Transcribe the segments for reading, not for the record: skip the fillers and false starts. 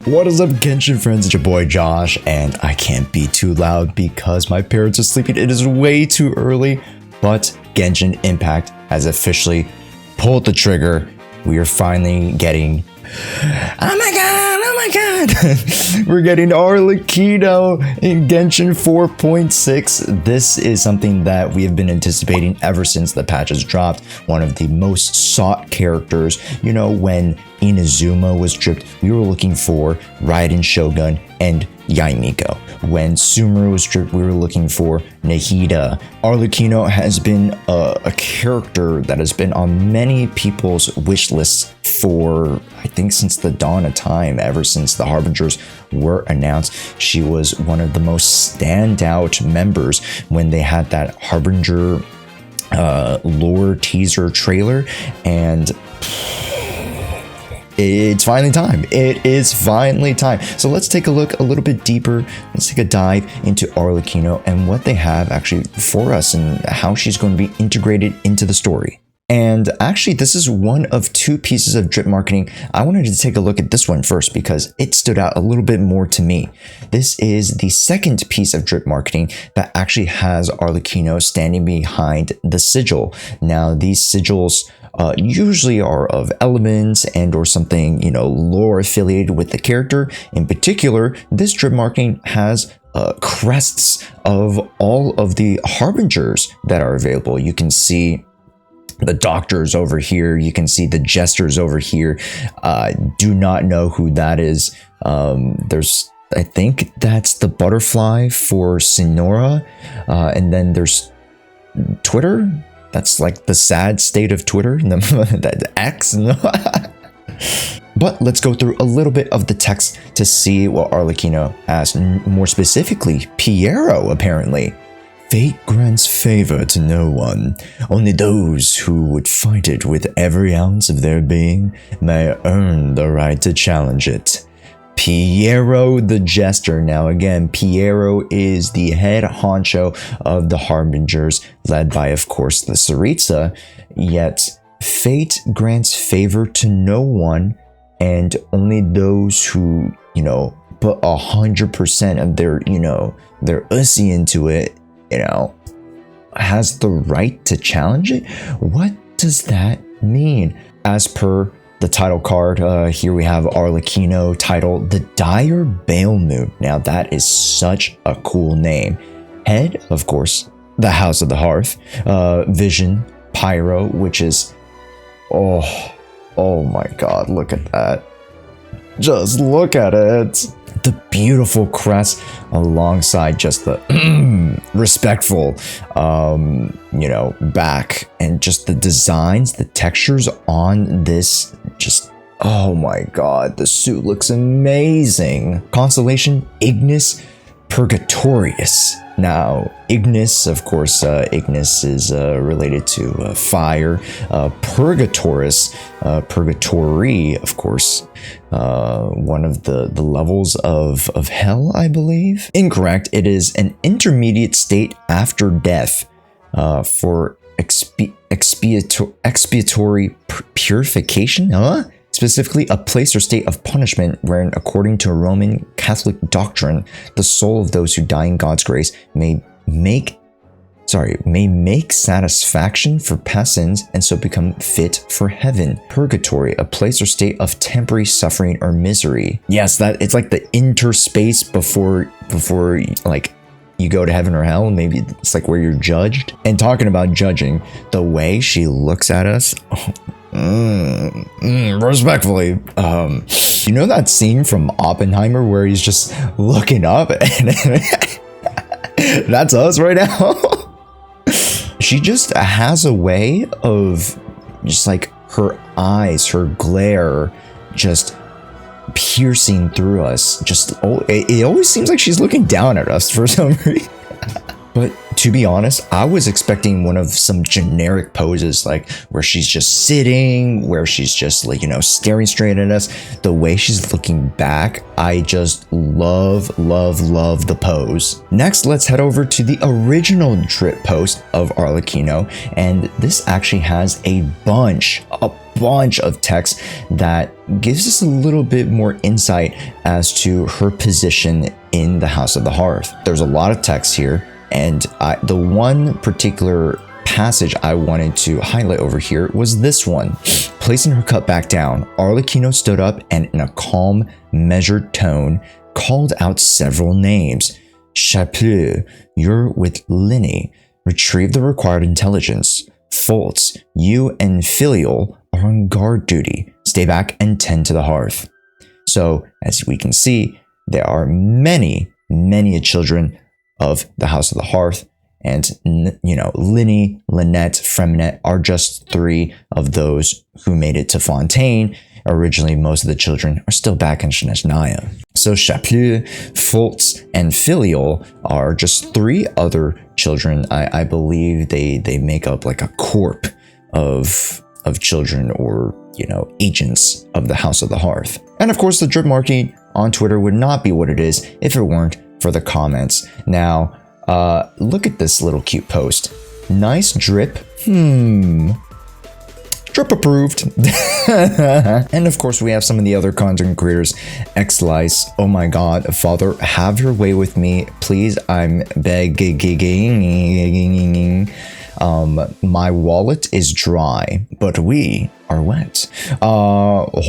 What is up, Genshin friends? It's your boy Josh, and I can't be too loud because my parents are sleeping. It is way too early, but Genshin Impact has officially pulled the trigger. We are finally getting... Oh my god! We're getting Arlecchino in Genshin 4.6. This is something that we have been anticipating ever since the patches dropped. One of the most sought characters. You know, when Inazuma was stripped, we were looking for Raiden Shogun and Yaimiko. When Sumeru was stripped, we were looking for Nahida. Arlecchino has been a character that has been on many people's wish lists for, I think, since the dawn of time, ever since the Harbingers were announced. She was one of the most standout members when they had that Harbinger lore teaser trailer, and it's finally time. It is finally time. So let's take a look a little bit deeper. Let's take a dive into Arlecchino and what they have actually for us and how she's going to be integrated into the story. And actually, this is one of two pieces of drip marketing. I wanted to take a look at this one first because it stood out a little bit more to me. This is the second piece of drip marketing that actually has Arlecchino standing behind the sigil. Now, these sigils usually are of elements and or something, you know, lore affiliated with the character. In particular, this drip marketing has crests of all of the Harbingers that are available. You can see the doctors over here. You can see the jesters over here. Do not know who that is. I think that's the butterfly for Sonora. And then there's Twitter. That's like the sad state of Twitter. That X. But let's go through a little bit of the text to see what Arlecchino has. More specifically, Piero, apparently. Fate grants favor to no one. Only those who would fight it with every ounce of their being may earn the right to challenge it. Piero the Jester. Now again, Piero is the head honcho of the Harbingers, led by, of course, the Tsaritsa. Yet, fate grants favor to no one, and only those who, you know, put 100% of their, you know, their ussy into it, you know, has the right to challenge it. What does that mean? As per the title card, here we have Arlecchino titled The Dire Balemoon. Now that is such a cool name. Head, of course, the House of the Hearth. Vision, Pyro, which is, oh my god, look at that. Just look at it. The beautiful crest alongside just the respectful, you know, back, and just the designs, the textures on this, just, oh my god, the suit looks amazing. Constellation, Ignis Purgatorius. Now, Ignis, of course, Ignis is related to fire. Purgatorius, Purgatory, of course, one of the levels of hell, I believe. Incorrect. It is an intermediate state after death for expiatory purification, Specifically, a place or state of punishment wherein, according to Roman Catholic doctrine, the soul of those who die in God's grace may make satisfaction for past sins and so become fit for heaven. Purgatory, a place or state of temporary suffering or misery. Yes, that it's like the interspace before like you go to heaven or hell. Maybe it's like where you're judged. And talking about judging, the way she looks at us. Respectfully, you know that scene from Oppenheimer where he's just looking up and that's us right now. She just has a way of just like her eyes, her glare, just piercing through us. Just, it always seems like she's looking down at us for some reason. But to be honest, I was expecting one of some generic poses, like where she's just sitting, where she's just like, you know, staring straight at us. The way she's looking back, I just love the pose. Next, let's head over to the original drip post of Arlecchino. And this actually has a bunch bunch of text that gives us a little bit more insight as to her position in the House of the Hearth. There's a lot of text here, and the one particular passage I wanted to highlight over here was this one. Placing her cup back down, Arlecchino stood up and in a calm, measured tone called out several names. Chapeau, you're with Linny. Retrieve the required intelligence. Foltz, you and Filial are on guard duty. Stay back and tend to the hearth. So, as we can see, there are many children of the House of the Hearth. And, you know, Linny, Lynette, Freminette are just 3 of those who made it to Fontaine. Originally, most of the children are still back in Jshoea. So Chapeau, Foltz, and Filial are just 3 other children. I believe they make up like a corp of children, or, you know, agents of the House of the Hearth. And of course, the drip marking on Twitter would not be what it is if it weren't for the comments. Now, look at this little cute post. Nice drip. Drip approved. And of course, we have some of the other content creators. Xlice, oh my god, Father, have your way with me, please. I'm begging. My wallet is dry, but we are wet. Holy.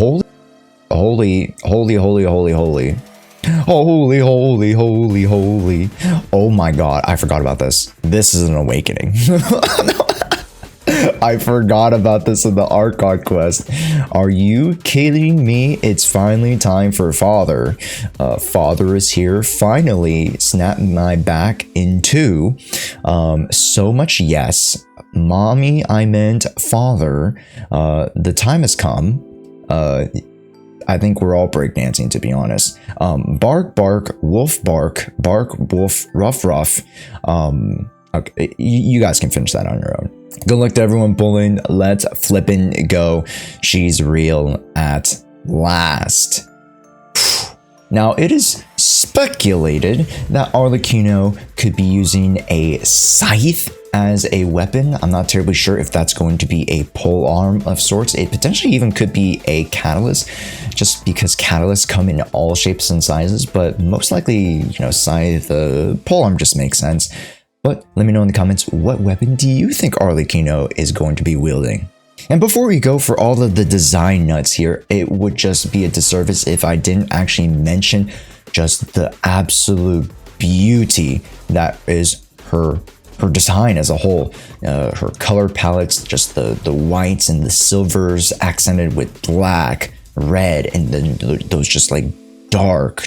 Oh my god, I forgot about this. This is an awakening. I forgot about this in the Archon quest. Are you kidding me? It's finally time for Father. Father is here. Finally snapped my back in 2. So much yes. Mommy, I meant Father. The time has come. I think we're all breakdancing, to be honest. Bark, bark, wolf, bark, wolf, ruff, ruff. Okay, you guys can finish that on your own. Good luck to everyone pulling. Let's flippin' go. She's real at last. Now, it is speculated that Arlecchino could be using a scythe as a weapon. I'm not terribly sure if that's going to be a pole arm of sorts. It potentially even could be a catalyst, just because catalysts come in all shapes and sizes, but most likely, you know, scythe, pole arm just makes sense. But let me know in the comments, what weapon do you think Arlecchino is going to be wielding? And before we go, for all of the design nuts here, it would just be a disservice if I didn't actually mention just the absolute beauty that is her design as a whole. Her color palettes, just the whites and the silvers accented with black, red, and then those just like dark,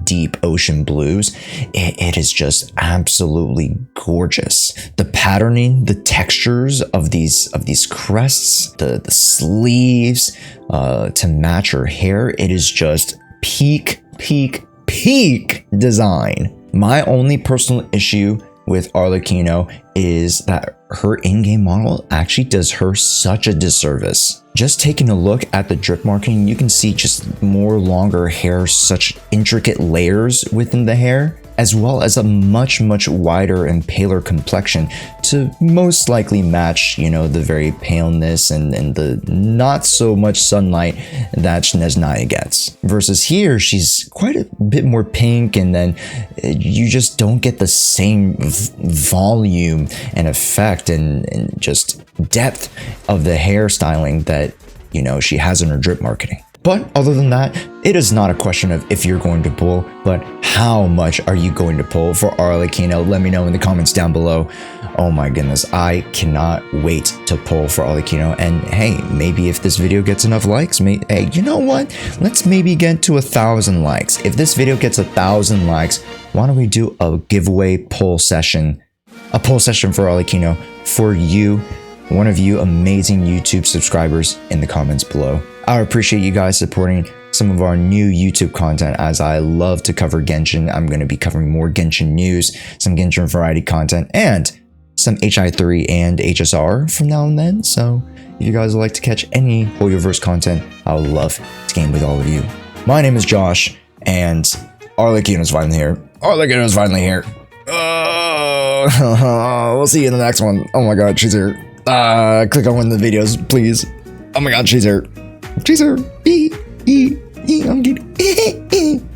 deep ocean blues. It is just absolutely gorgeous. The patterning, the textures of these crests, the sleeves to match her hair, it is just peak design. My only personal issue with Arlecchino is that her in-game model actually does her such a disservice. Just taking a look at the drip marking, you can see just more longer hair, such intricate layers within the hair, as well as a much wider and paler complexion to most likely match, you know, the very paleness and the not so much sunlight that Jshoea gets. Versus here, she's quite a bit more pink, and then you just don't get the same volume and effect and just depth of the hairstyling that, you know, she has in her drip marketing. But other than that, it is not a question of if you're going to pull, but how much are you going to pull for Arlecchino? Let me know in the comments down below. Oh my goodness, I cannot wait to pull for Arlecchino. And hey, maybe if this video gets enough likes, hey, you know what? Let's maybe get to 1,000 likes. If this video gets 1,000 likes, why don't we do a giveaway pull session? A pull session for Arlecchino for you, one of you amazing YouTube subscribers, in the comments below. I appreciate you guys supporting some of our new YouTube content, as I love to cover Genshin. I'm going to be covering more Genshin news, some Genshin variety content, and some HI3 and HSR from now and then. So if you guys would like to catch any Hoyoverse content, I would love to game with all of you. My name is Josh, and Arlecchino's finally here. Arlecchino's finally here. We'll see you in the next one. Oh my god, she's here. Click on one of the videos, please. Oh my god, Chaser. Chaser. I'm getting.